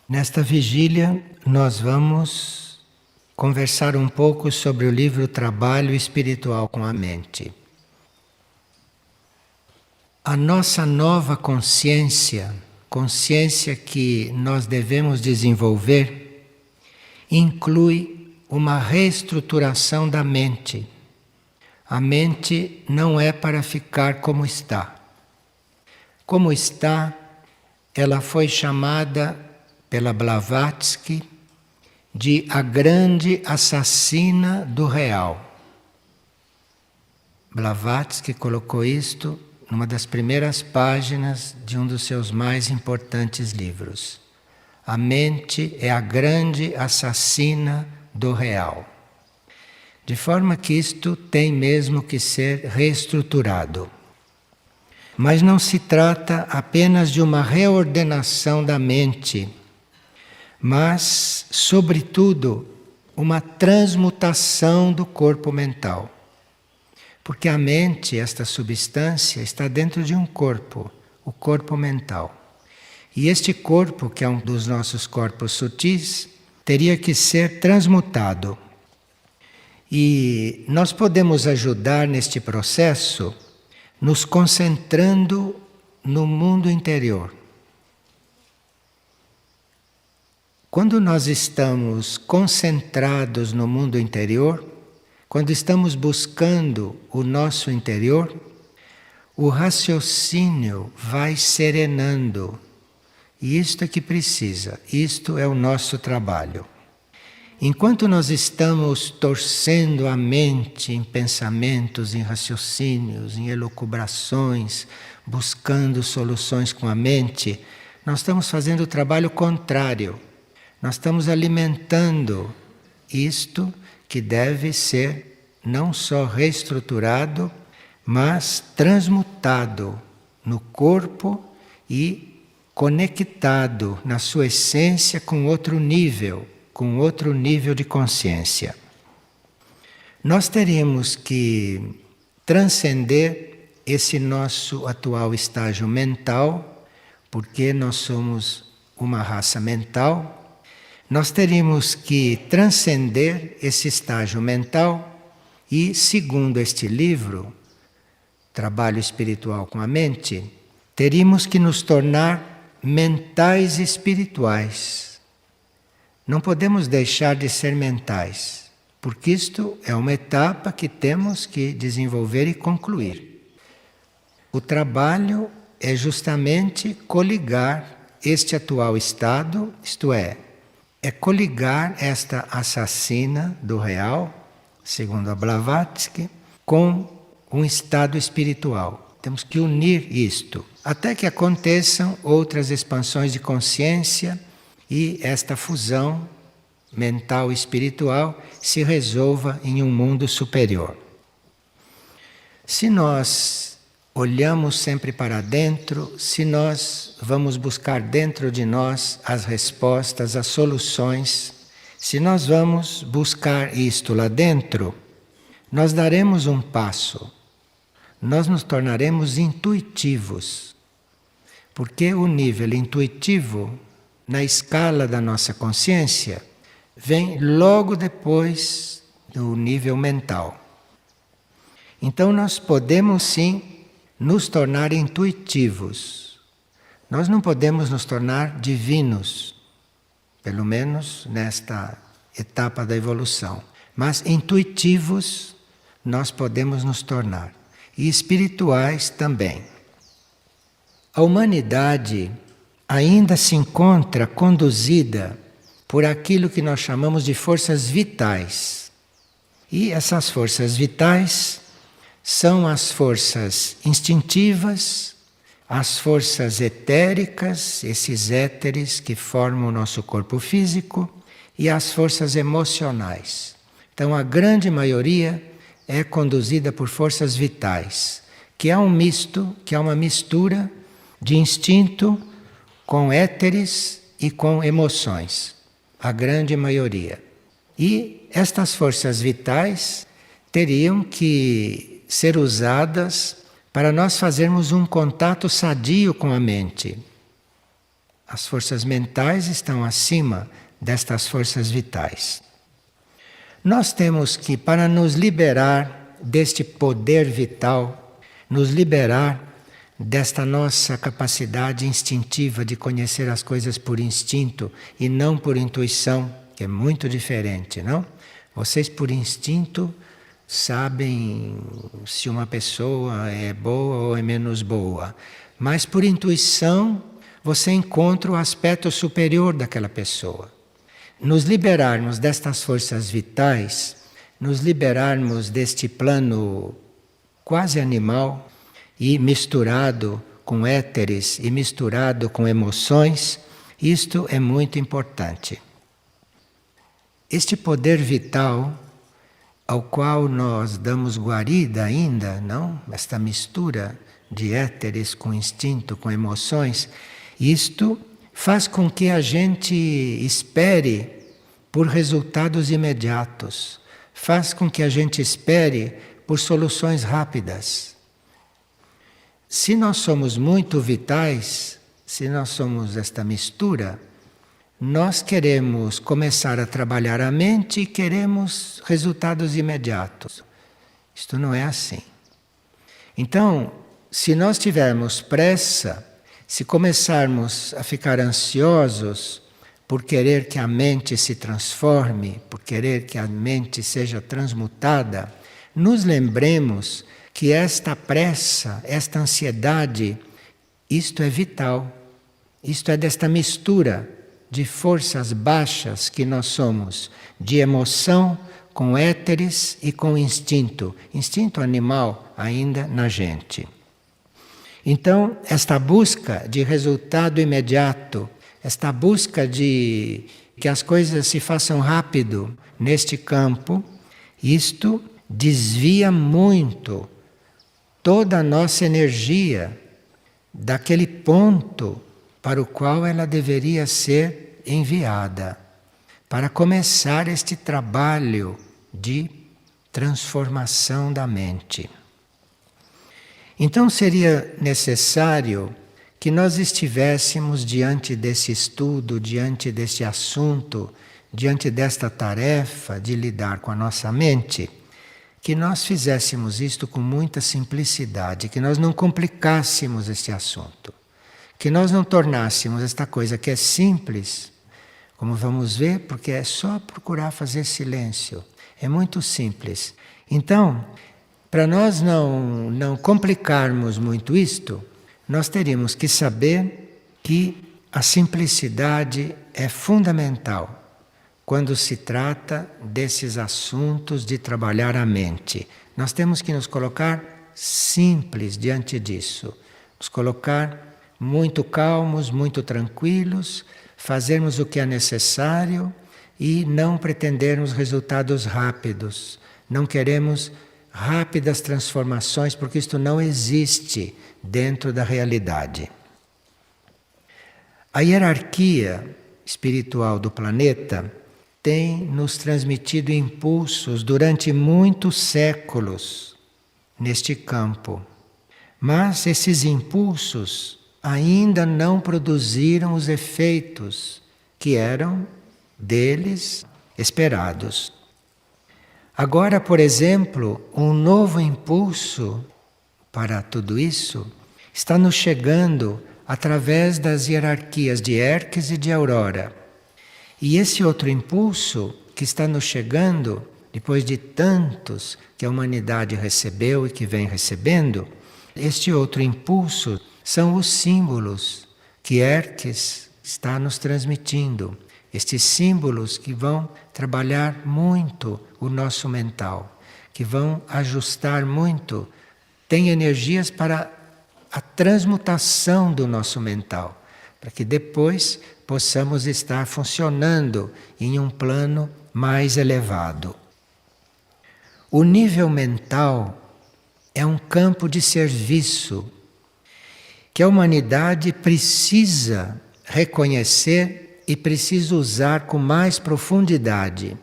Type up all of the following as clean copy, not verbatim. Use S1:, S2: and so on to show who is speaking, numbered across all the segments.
S1: Nesta vigília, nós vamos conversar um pouco sobre o livro Trabalho Espiritual com a Mente. A nossa nova consciência, consciência que nós devemos desenvolver, inclui uma reestruturação da mente. A mente não é para ficar como está. Como está, ela foi chamada pela Blavatsky de a grande assassina do real. Blavatsky colocou isto numa das primeiras páginas de um dos seus mais importantes livros. A mente é a grande assassina do real. De forma que isto tem mesmo que ser reestruturado. Mas não se trata apenas de uma reordenação da mente, mas, sobretudo, uma transmutação do corpo mental. Porque a mente, esta substância, está dentro de um corpo, o corpo mental. E este corpo, que é um dos nossos corpos sutis, teria que ser transmutado. E nós podemos ajudar neste processo nos concentrando no mundo interior. Quando nós estamos concentrados no mundo interior, quando estamos buscando o nosso interior, o raciocínio vai serenando. E isto é que precisa, isto é o nosso trabalho. Enquanto nós estamos torcendo a mente em pensamentos, em raciocínios, em elucubrações, buscando soluções com a mente, nós estamos fazendo o trabalho contrário. Nós estamos alimentando isto que deve ser não só reestruturado, mas transmutado no corpo e conectado na sua essência com outro nível de consciência. Nós teríamos que transcender esse nosso atual estágio mental, porque nós somos uma raça mental. Nós teríamos que transcender esse estágio mental e, segundo este livro, Trabalho Espiritual com a Mente, teríamos que nos tornar mentais espirituais. Não podemos deixar de ser mentais, porque isto é uma etapa que temos que desenvolver e concluir. O trabalho é justamente coligar este atual estado, isto é coligar esta assassina do real, segundo a Blavatsky, com um estado espiritual. Temos que unir isto, até que aconteçam outras expansões de consciência e esta fusão mental e espiritual se resolva em um mundo superior. Se nós olhamos sempre para dentro, se nós vamos buscar dentro de nós as respostas, as soluções, se nós vamos buscar isto lá dentro, nós daremos um passo, nós nos tornaremos intuitivos, porque o nível intuitivo, na escala da nossa consciência, vem logo depois do nível mental. Então nós podemos sim nos tornar intuitivos. Nós não podemos nos tornar divinos, pelo menos nesta etapa da evolução. Mas intuitivos nós podemos nos tornar. E espirituais também. A humanidade ainda se encontra conduzida por aquilo que nós chamamos de forças vitais. E essas forças vitais são as forças instintivas, as forças etéricas, esses éteres que formam o nosso corpo físico, e as forças emocionais. Então a grande maioria é conduzida por forças vitais, que é um misto, que é uma mistura de instinto com éteres e com emoções. A grande maioria. E estas forças vitais teriam que ser usadas para nós fazermos um contato sadio com a mente. As forças mentais estão acima destas forças vitais. Nós temos que, para nos liberar deste poder vital, nos liberar desta nossa capacidade instintiva de conhecer as coisas por instinto e não por intuição, que é muito diferente, não? Vocês por instinto sabem se uma pessoa é boa ou é menos boa, mas por intuição você encontra o aspecto superior daquela pessoa. Nos liberarmos destas forças vitais, nos liberarmos deste plano quase animal, e misturado com éteres e misturado com emoções, isto é muito importante. Este poder vital ao qual nós damos guarida ainda, não? Esta mistura de éteres com instinto, com emoções, isto faz com que a gente espere por resultados imediatos, faz com que a gente espere por soluções rápidas. Se nós somos muito vitais, se nós somos esta mistura, nós queremos começar a trabalhar a mente e queremos resultados imediatos. Isto não é assim. Então, se nós tivermos pressa, se começarmos a ficar ansiosos por querer que a mente se transforme, por querer que a mente seja transmutada, nos lembremos que esta pressa, esta ansiedade, isto é vital. Isto é desta mistura de forças baixas que nós somos, de emoção com éteres e com instinto animal ainda na gente. Então, esta busca de resultado imediato, esta busca de que as coisas se façam rápido neste campo, isto desvia muito toda a nossa energia daquele ponto para o qual ela deveria ser enviada, para começar este trabalho de transformação da mente. Então seria necessário que nós estivéssemos diante desse estudo, diante desse assunto, diante desta tarefa de lidar com a nossa mente, que nós fizéssemos isto com muita simplicidade, que nós não complicássemos este assunto, que nós não tornássemos esta coisa que é simples, como vamos ver, porque é só procurar fazer silêncio, é muito simples. Então, para nós não complicarmos muito isto, nós teríamos que saber que a simplicidade é fundamental quando se trata desses assuntos de trabalhar a mente. Nós temos que nos colocar simples diante disso, nos colocar muito calmos, muito tranquilos, fazermos o que é necessário e não pretendermos resultados rápidos. Não queremos rápidas transformações, porque isto não existe dentro da realidade. A hierarquia espiritual do planeta tem nos transmitido impulsos durante muitos séculos neste campo. Mas esses impulsos ainda não produziram os efeitos que eram deles esperados. Agora, por exemplo, um novo impulso para tudo isso está nos chegando através das hierarquias de Hermes e de Aurora. E esse outro impulso que está nos chegando, depois de tantos que a humanidade recebeu e que vem recebendo, este outro impulso são os símbolos que Hermes está nos transmitindo. Estes símbolos que vão trabalhar muito o nosso mental, que vão ajustar muito, têm energias para a transmutação do nosso mental, para que depois possamos estar funcionando em um plano mais elevado. O nível mental é um campo de serviço que a humanidade precisa reconhecer e precisa usar com mais profundidade.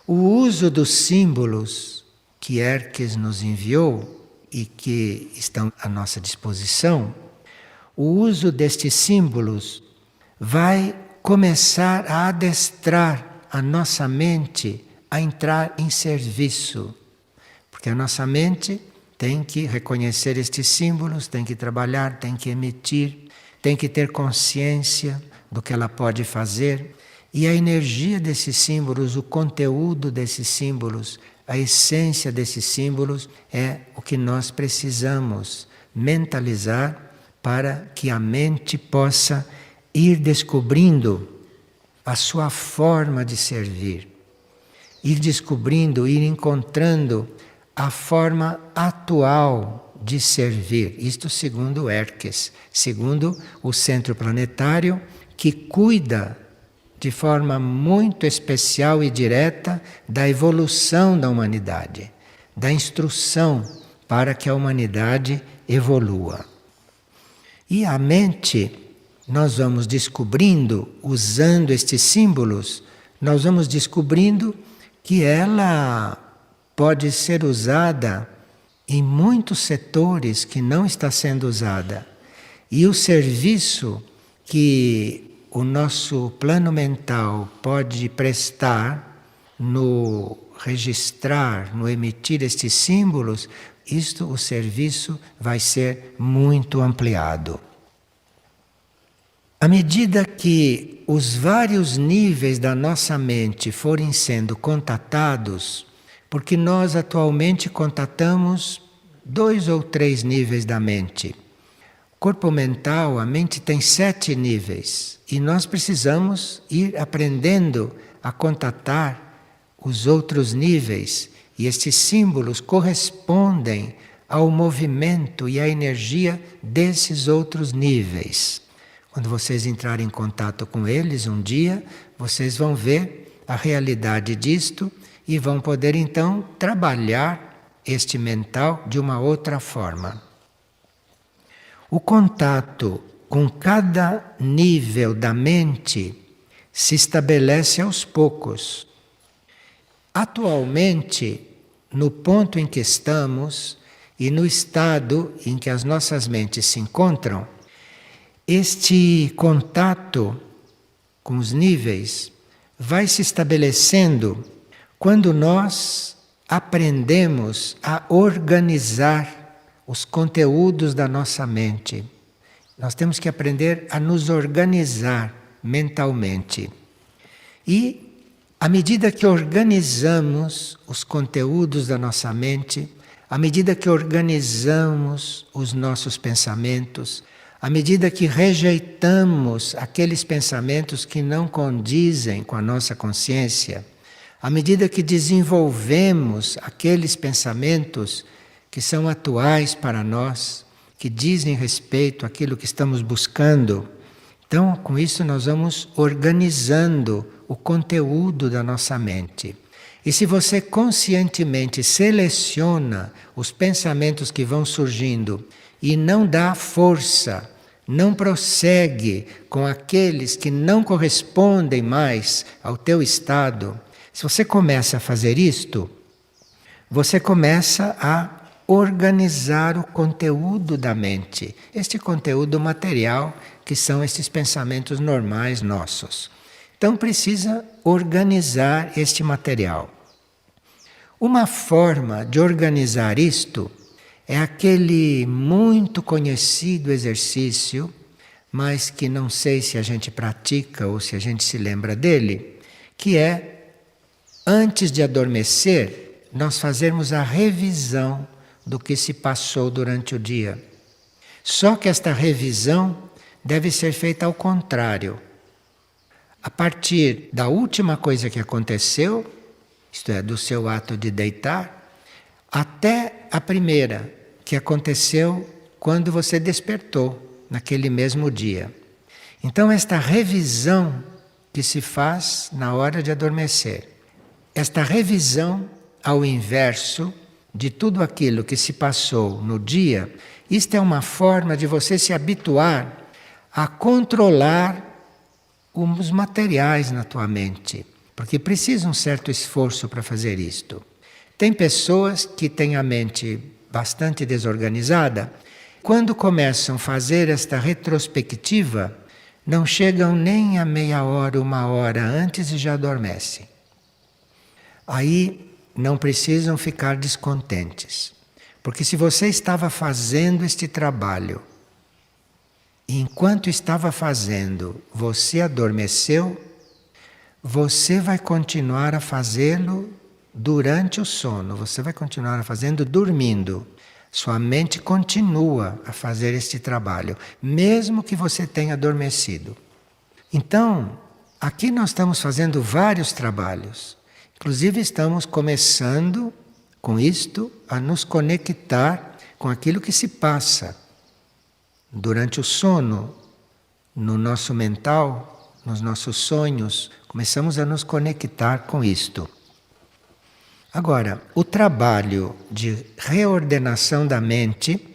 S1: O uso dos símbolos que Hermes nos enviou e que estão à nossa disposição, o uso destes símbolos vai começar a adestrar a nossa mente a entrar em serviço. Porque a nossa mente tem que reconhecer estes símbolos, tem que trabalhar, tem que emitir, tem que ter consciência do que ela pode fazer. E a energia desses símbolos, o conteúdo desses símbolos, a essência desses símbolos é o que nós precisamos mentalizar para que a mente possa ir descobrindo a sua forma de servir. Ir descobrindo, ir encontrando a forma atual de servir. Isto segundo Hermes, segundo o centro planetário que cuida de forma muito especial e direta da evolução da humanidade, da instrução para que a humanidade evolua. E a mente, nós vamos descobrindo, usando estes símbolos, nós vamos descobrindo que ela pode ser usada em muitos setores que não está sendo usada. E o serviço que o nosso plano mental pode prestar no registrar, no emitir estes símbolos, isto, o serviço vai ser muito ampliado. À medida que os vários níveis da nossa mente forem sendo contatados, porque nós atualmente contatamos 2 ou 3 níveis da mente. O corpo mental, a mente tem 7 níveis e nós precisamos ir aprendendo a contatar os outros níveis e estes símbolos correspondem ao movimento e à energia desses outros níveis. Quando vocês entrarem em contato com eles um dia, vocês vão ver a realidade disto e vão poder então trabalhar este mental de uma outra forma. O contato com cada nível da mente se estabelece aos poucos. Atualmente, no ponto em que estamos e no estado em que as nossas mentes se encontram, este contato com os níveis vai se estabelecendo quando nós aprendemos a organizar os conteúdos da nossa mente. Nós temos que aprender a nos organizar mentalmente. E, à medida que organizamos os conteúdos da nossa mente, à medida que organizamos os nossos pensamentos, à medida que rejeitamos aqueles pensamentos que não condizem com a nossa consciência, à medida que desenvolvemos aqueles pensamentos que são atuais para nós, que dizem respeito àquilo que estamos buscando, então, com isso nós vamos organizando o conteúdo da nossa mente. E se você conscientemente seleciona os pensamentos que vão surgindo e não dá força, não prossegue com aqueles que não correspondem mais ao teu estado, se você começa a fazer isto, você começa a organizar o conteúdo da mente, este conteúdo material que são estes pensamentos normais nossos. Então precisa organizar este material. Uma forma de organizar isto é aquele muito conhecido exercício, mas que não sei se a gente pratica ou se a gente se lembra dele, que é, antes de adormecer, nós fazermos a revisão do que se passou durante o dia. Só que esta revisão deve ser feita ao contrário. A partir da última coisa que aconteceu, isto é, do seu ato de deitar, até a primeira, que aconteceu quando você despertou, naquele mesmo dia. Então, esta revisão que se faz na hora de adormecer, esta revisão ao inverso de tudo aquilo que se passou no dia, isto é uma forma de você se habituar a controlar os materiais na tua mente, porque precisa um certo esforço para fazer isto. Tem pessoas que têm a mente bastante desorganizada, quando começam a fazer esta retrospectiva, não chegam nem a meia hora, uma hora antes e já adormecem. Aí não precisam ficar descontentes. Porque se você estava fazendo este trabalho, e enquanto estava fazendo, você adormeceu, você vai continuar a fazê-lo durante o sono, você vai continuar a fazendo dormindo. Sua mente continua a fazer este trabalho, mesmo que você tenha adormecido. Então, aqui nós estamos fazendo vários trabalhos. Inclusive estamos começando com isto a nos conectar com aquilo que se passa durante o sono, no nosso mental, nos nossos sonhos. Começamos a nos conectar com isto. Agora, o trabalho de reordenação da mente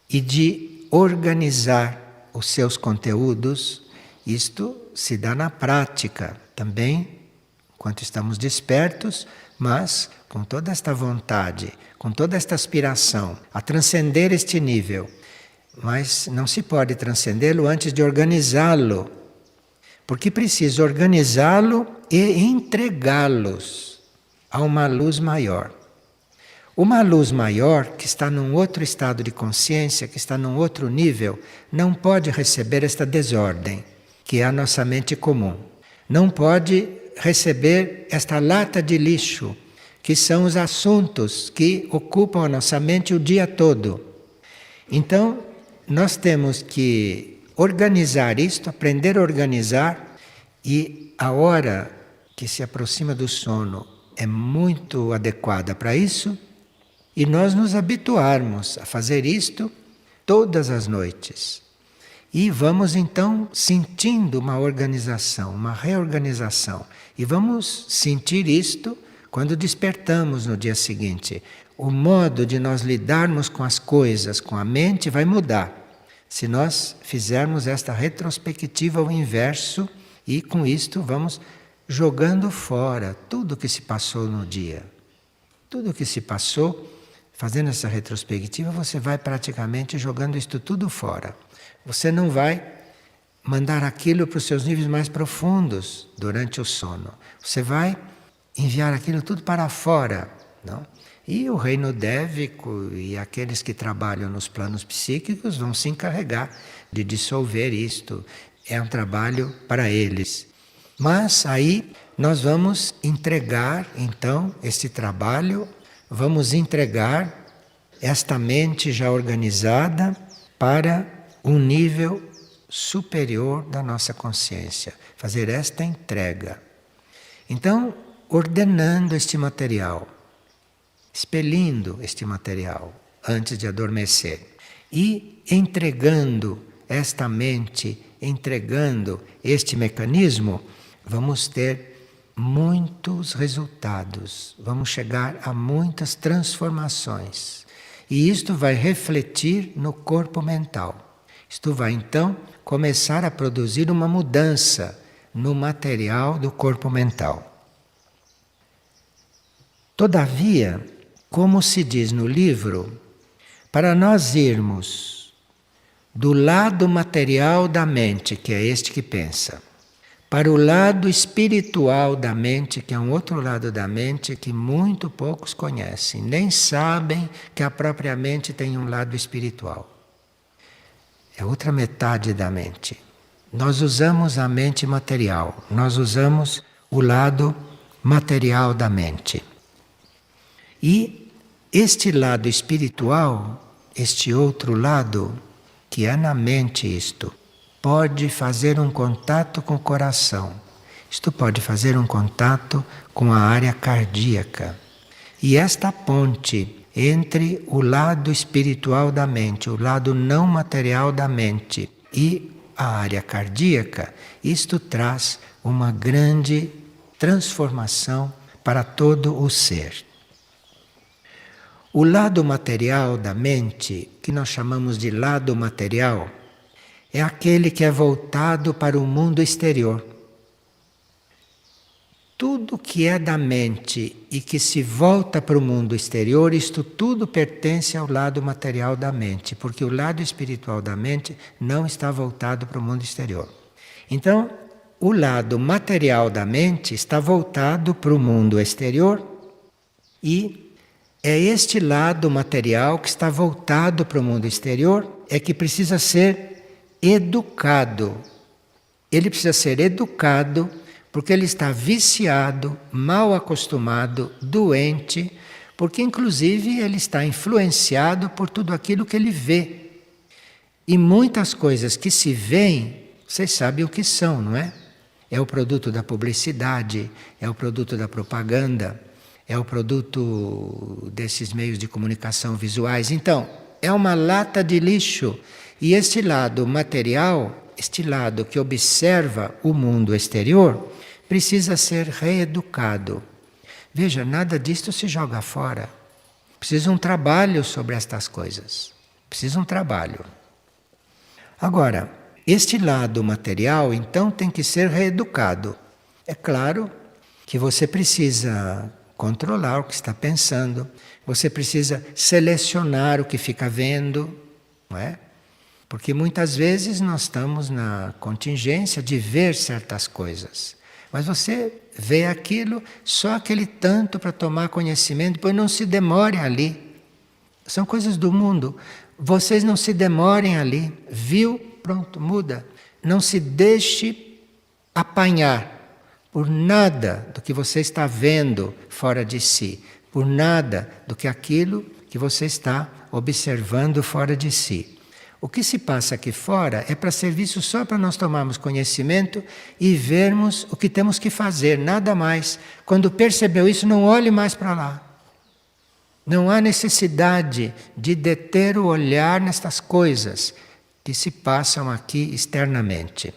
S1: e de organizar os seus conteúdos, isto se dá na prática também, enquanto estamos despertos, mas com toda esta vontade, com toda esta aspiração a transcender este nível. Mas não se pode transcendê-lo antes de organizá-lo, porque precisa organizá-lo e entregá-los a uma luz maior. Uma luz maior, que está num outro estado de consciência, que está num outro nível, não pode receber esta desordem, que é a nossa mente comum. Não pode receber esta lata de lixo, que são os assuntos que ocupam a nossa mente o dia todo. Então, nós temos que organizar isto, aprender a organizar, e a hora que se aproxima do sono é muito adequada para isso, e nós nos habituarmos a fazer isto todas as noites. E vamos então sentindo uma organização, uma reorganização. E vamos sentir isto quando despertamos no dia seguinte. O modo de nós lidarmos com as coisas, com a mente, vai mudar. Se nós fizermos esta retrospectiva ao inverso, e com isto vamos jogando fora tudo o que se passou no dia. Tudo o que se passou, fazendo essa retrospectiva, você vai praticamente jogando isto tudo fora. Você não vai mandar aquilo para os seus níveis mais profundos durante o sono. Você vai enviar aquilo tudo para fora, não? E o reino dévico e aqueles que trabalham nos planos psíquicos vão se encarregar de dissolver isto. É um trabalho para eles. Mas aí nós vamos entregar, então, este trabalho, vamos entregar esta mente já organizada para um nível superior da nossa consciência. Fazer esta entrega. Então, ordenando este material, expelindo este material antes de adormecer e entregando esta mente, entregando este mecanismo, vamos ter muitos resultados, vamos chegar a muitas transformações. E isto vai refletir no corpo mental. Isto vai então começar a produzir uma mudança no material do corpo mental. Todavia, como se diz no livro, para nós irmos do lado material da mente, que é este que pensa, para o lado espiritual da mente, que é um outro lado da mente que muito poucos conhecem, nem sabem que a própria mente tem um lado espiritual. É outra metade da mente. Nós usamos a mente material, nós usamos o lado material da mente. E este lado espiritual, este outro lado, que é na mente isto, pode fazer um contato com o coração. Isto pode fazer um contato com a área cardíaca. E esta ponte entre o lado espiritual da mente, o lado não material da mente e a área cardíaca, isto traz uma grande transformação para todo o ser. O lado material da mente, que nós chamamos de lado material, é aquele que é voltado para o mundo exterior. Tudo que é da mente e que se volta para o mundo exterior, isto tudo pertence ao lado material da mente, porque o lado espiritual da mente não está voltado para o mundo exterior. Então, o lado material da mente está voltado para o mundo exterior e é este lado material que está voltado para o mundo exterior é que precisa ser educado. Ele precisa ser educado porque ele está viciado, mal acostumado, doente, porque inclusive ele está influenciado por tudo aquilo que ele vê. E muitas coisas que se veem, vocês sabem o que são, não é? É o produto da publicidade, é o produto da propaganda, é o produto desses meios de comunicação visuais. Então, é uma lata de lixo. E este lado material, este lado que observa o mundo exterior, precisa ser reeducado. Veja, nada disto se joga fora. Precisa um trabalho sobre estas coisas. Precisa um trabalho. Agora, este lado material, então, tem que ser reeducado. É claro que você precisa controlar o que está pensando, você precisa selecionar o que fica vendo, não é? Porque muitas vezes nós estamos na contingência de ver certas coisas. Mas você vê aquilo, só aquele tanto para tomar conhecimento, depois não se demore ali. São coisas do mundo. Vocês não se demorem ali. Viu? Pronto, muda. Não se deixe apanhar por nada do que você está vendo fora de si, por nada do que aquilo que você está observando fora de si. O que se passa aqui fora é para serviço só para nós tomarmos conhecimento e vermos o que temos que fazer, nada mais. Quando percebeu isso, não olhe mais para lá. Não há necessidade de deter o olhar nestas coisas que se passam aqui externamente.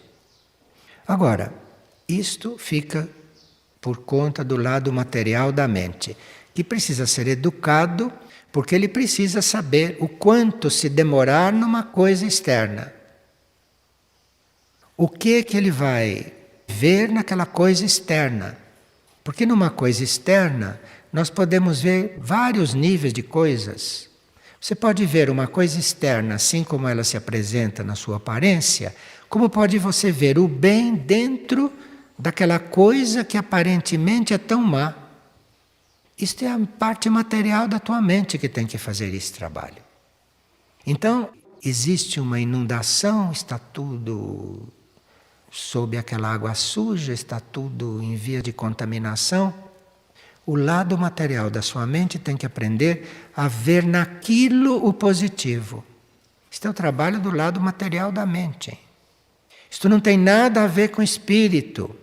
S1: Agora, isto fica por conta do lado material da mente, que precisa ser educado, porque ele precisa saber o quanto se demorar numa coisa externa. O que ele vai ver naquela coisa externa? Porque numa coisa externa, nós podemos ver vários níveis de coisas. Você pode ver uma coisa externa, assim como ela se apresenta na sua aparência, como pode você ver o bem dentro daquela coisa que aparentemente é tão má. Isto é a parte material da tua mente que tem que fazer esse trabalho. Então, existe uma inundação, está tudo sob aquela água suja, está tudo em via de contaminação. O lado material da sua mente tem que aprender a ver naquilo o positivo. Isto é o trabalho do lado material da mente. Isto não tem nada a ver com o espírito.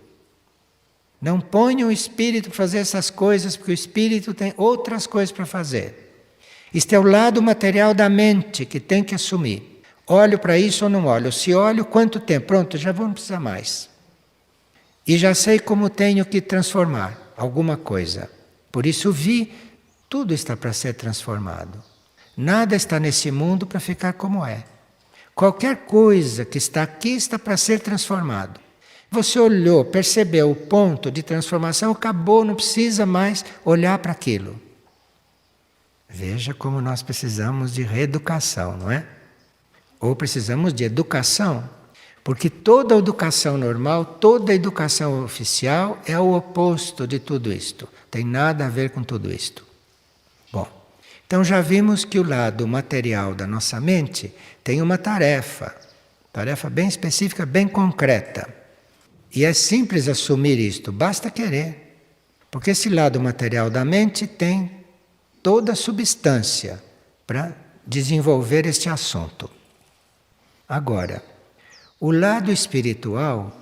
S1: Não ponha o espírito para fazer essas coisas, porque o espírito tem outras coisas para fazer. Isto é o lado material da mente que tem que assumir. Olho para isso ou não olho? Se olho, quanto tempo? Pronto, já vou não precisar mais. E já sei como tenho que transformar alguma coisa. Por isso vi, tudo está para ser transformado. Nada está nesse mundo para ficar como é. Qualquer coisa que está aqui está para ser transformado. Você olhou, percebeu o ponto de transformação, acabou, não precisa mais olhar para aquilo. Veja como nós precisamos de reeducação, não é? Ou precisamos de educação, porque toda educação normal, toda educação oficial é o oposto de tudo isto. Tem nada a ver com tudo isto. Bom, então já vimos que o lado material da nossa mente tem uma tarefa bem específica, bem concreta. E é simples assumir isto, basta querer. Porque esse lado material da mente tem toda a substância para desenvolver este assunto. Agora, o lado espiritual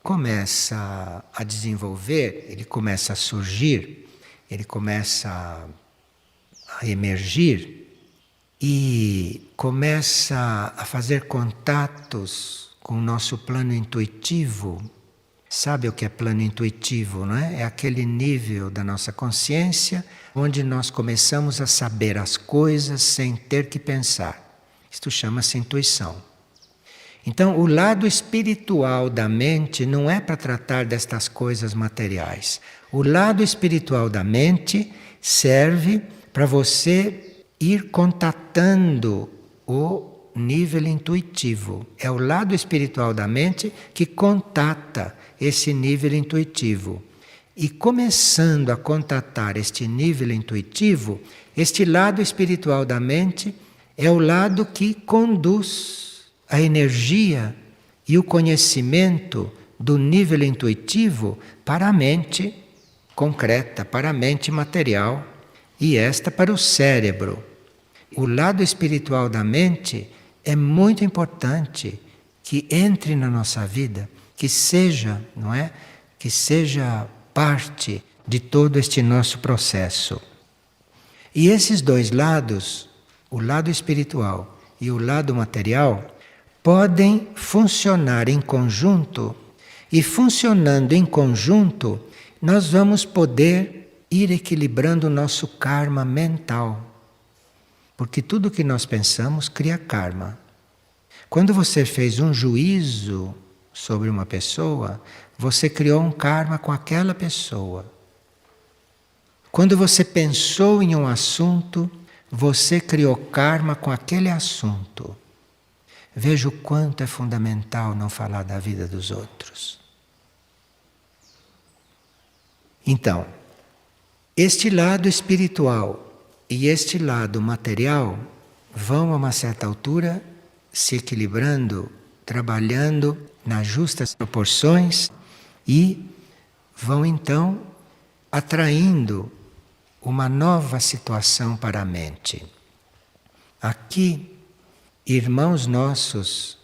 S1: começa a desenvolver, ele começa a surgir, ele começa a emergir e começa a fazer contatos com o nosso plano intuitivo. Sabe o que é plano intuitivo, não é? É aquele nível da nossa consciência onde nós começamos a saber as coisas sem ter que pensar. Isto chama-se intuição. Então, o lado espiritual da mente não é para tratar destas coisas materiais. O lado espiritual da mente serve para você ir contatando o nível intuitivo. É o lado espiritual da mente que contata esse nível intuitivo. E começando a contatar este nível intuitivo, este lado espiritual da mente é o lado que conduz a energia e o conhecimento do nível intuitivo para a mente concreta, para a mente material e esta para o cérebro. O lado espiritual da mente é muito importante que entre na nossa vida, que seja, não é? Que seja parte de todo este nosso processo. E esses dois lados, o lado espiritual e o lado material, podem funcionar em conjunto, e funcionando em conjunto, nós vamos poder ir equilibrando o nosso karma mental. Porque tudo que nós pensamos cria karma. Quando você fez um juízo sobre uma pessoa, você criou um karma com aquela pessoa. Quando você pensou em um assunto, você criou karma com aquele assunto. Veja o quanto é fundamental não falar da vida dos outros. Então, este lado espiritual e este lado material vão a uma certa altura se equilibrando, trabalhando nas justas proporções e vão então atraindo uma nova situação para a mente. Aqui, irmãos nossos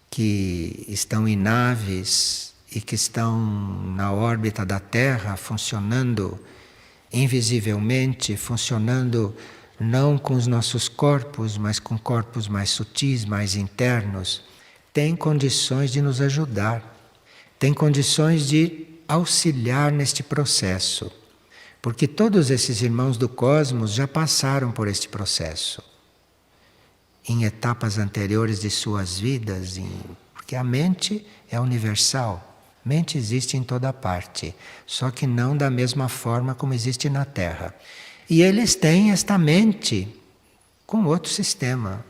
S1: que estão em naves e que estão na órbita da Terra, funcionando invisivelmente, funcionando não com os nossos corpos, mas com corpos mais sutis, mais internos, têm condições de nos ajudar, têm condições de auxiliar neste processo. Porque todos esses irmãos do cosmos já passaram por este processo. Em etapas anteriores de suas vidas, porque a mente é universal. Mente existe em toda parte, só que não da mesma forma como existe na Terra. E eles têm esta mente com outro sistema.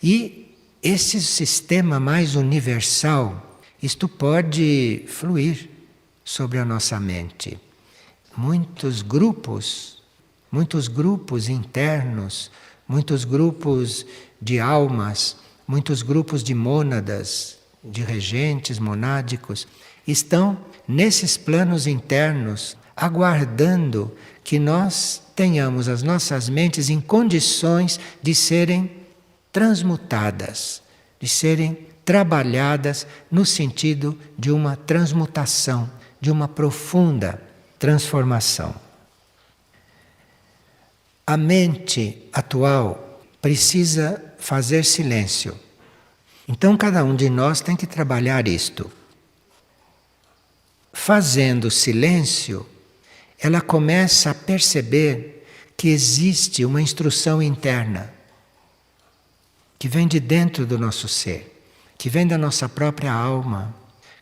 S1: E esse sistema mais universal, isto pode fluir sobre a nossa mente. Muitos grupos internos, muitos grupos de almas, muitos grupos de mônadas, de regentes monádicos, estão nesses planos internos, aguardando que nós tenhamos as nossas mentes em condições de serem transmutadas, de serem trabalhadas no sentido de uma transmutação, de uma profunda transformação. A mente atual precisa fazer silêncio. Então cada um de nós tem que trabalhar isto. Fazendo silêncio, ela começa a perceber que existe uma instrução interna que vem de dentro do nosso ser, que vem da nossa própria alma,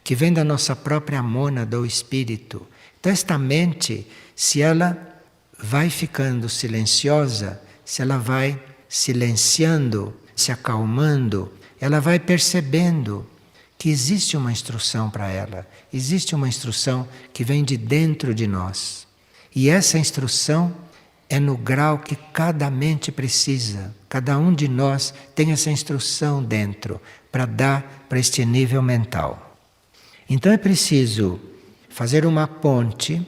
S1: que vem da nossa própria mônada ou espírito. Então esta mente, se ela vai ficando silenciosa, se ela vai silenciando, se acalmando, ela vai percebendo que existe uma instrução para ela, existe uma instrução que vem de dentro de nós. E essa instrução é no grau que cada mente precisa. Cada um de nós tem essa instrução dentro para dar para este nível mental. Então é preciso fazer uma ponte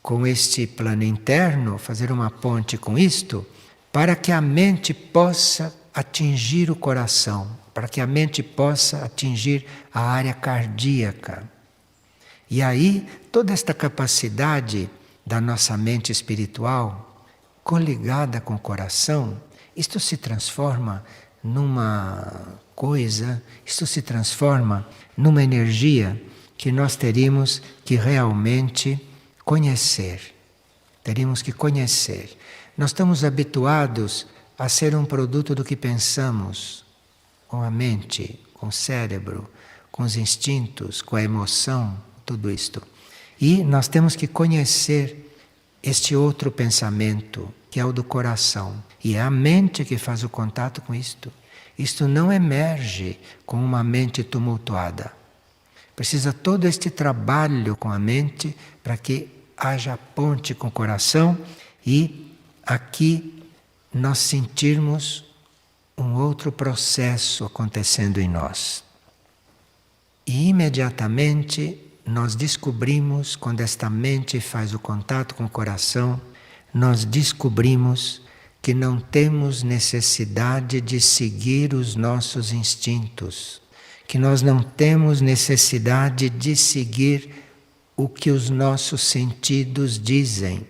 S1: com este plano interno, fazer uma ponte com isto, para que a mente possa atingir o coração, para que a mente possa atingir a área cardíaca. E aí, toda esta capacidade da nossa mente espiritual, coligada com o coração, isto se transforma numa coisa, isto se transforma numa energia que nós teríamos que realmente conhecer. Teríamos que conhecer. Nós estamos habituados a ser um produto do que pensamos, com a mente, com o cérebro, com os instintos, com a emoção, tudo isto. E nós temos que conhecer este outro pensamento, que é o do coração. E é a mente que faz o contato com isto. Isto não emerge com uma mente tumultuada. Precisa todo este trabalho com a mente para que haja ponte com o coração e aqui nós sentirmos um outro processo acontecendo em nós. E imediatamente nós descobrimos, quando esta mente faz o contato com o coração, nós descobrimos que não temos necessidade de seguir os nossos instintos, que nós não temos necessidade de seguir o que os nossos sentidos dizem.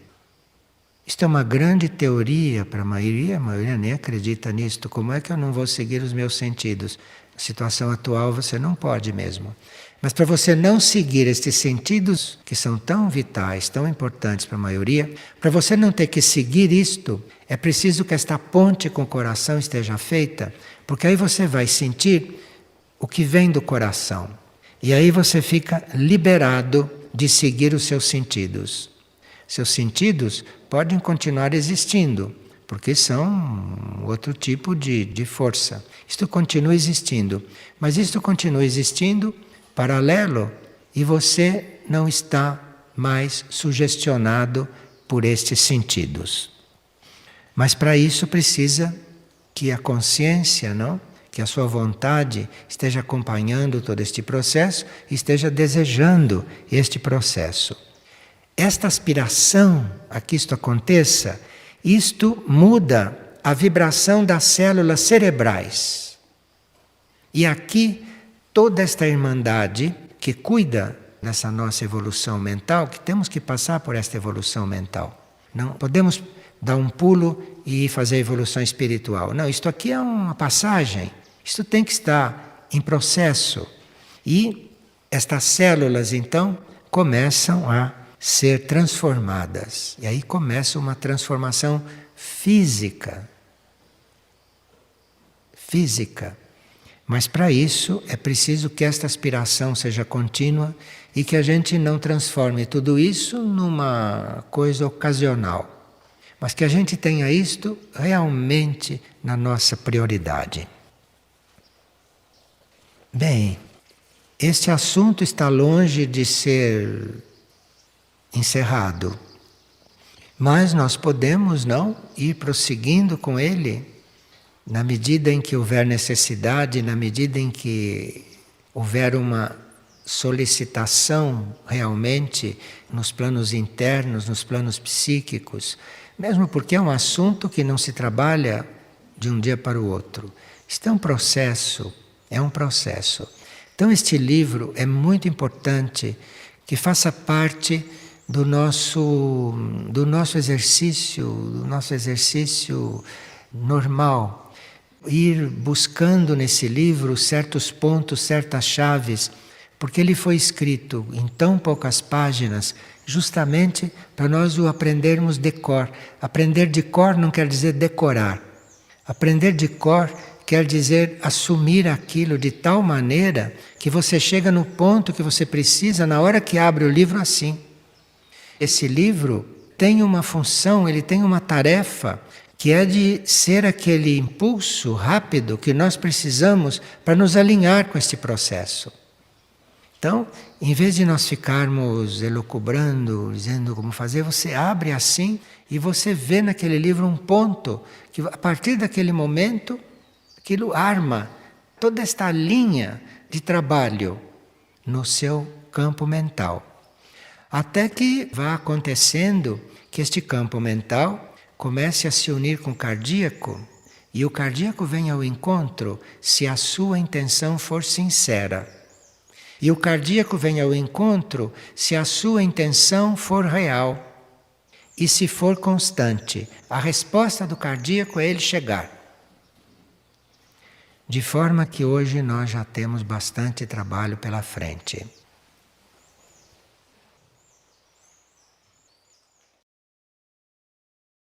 S1: Isto é uma grande teoria para a maioria nem acredita nisto. Como é que eu não vou seguir os meus sentidos? Na situação atual você não pode mesmo. Mas para você não seguir estes sentidos que são tão vitais, tão importantes para a maioria, para você não ter que seguir isto, é preciso que esta ponte com o coração esteja feita, porque aí você vai sentir o que vem do coração. E aí você fica liberado de seguir os seus sentidos. Seus sentidos podem continuar existindo, porque são outro tipo de força. Isto continua existindo, mas isto continua existindo paralelo e você não está mais sugestionado por estes sentidos. Mas para isso precisa que a consciência, não? Que a sua vontade esteja acompanhando todo este processo e esteja desejando este processo. Esta aspiração a que isto aconteça, isto muda a vibração das células cerebrais. E aqui toda esta irmandade que cuida dessa nossa evolução mental, que temos que passar por esta evolução mental. Não podemos dar um pulo e fazer a evolução espiritual. Não, isto aqui é uma passagem. Isto tem que estar em processo. E estas células, então, começam a ser transformadas. E aí começa uma transformação física. Física. Mas para isso é preciso que esta aspiração seja contínua e que a gente não transforme tudo isso numa coisa ocasional. Mas que a gente tenha isto realmente na nossa prioridade. Bem, este assunto está longe de ser encerrado. Mas nós podemos, não, ir prosseguindo com ele na medida em que houver necessidade, na medida em que houver uma solicitação realmente nos planos internos, nos planos psíquicos, mesmo porque é um assunto que não se trabalha de um dia para o outro. Isto é um processo, é um processo. Então este livro é muito importante que faça parte do nosso exercício normal. Ir buscando nesse livro certos pontos, certas chaves, porque ele foi escrito em tão poucas páginas, justamente para nós o aprendermos de cor. Aprender de cor não quer dizer decorar. Aprender de cor quer dizer assumir aquilo de tal maneira que você chega no ponto que você precisa na hora que abre o livro assim. Esse livro tem uma função, ele tem uma tarefa, que é de ser aquele impulso rápido que nós precisamos para nos alinhar com este processo. Então, em vez de nós ficarmos elucubrando, dizendo como fazer, você abre assim e você vê naquele livro um ponto que a partir daquele momento, aquilo arma toda esta linha de trabalho no seu campo mental. Até que vá acontecendo que este campo mental comece a se unir com o cardíaco e o cardíaco venha ao encontro se a sua intenção for sincera. E o cardíaco venha ao encontro se a sua intenção for real e se for constante. A resposta do cardíaco é ele chegar. De forma que hoje nós já temos bastante trabalho pela frente.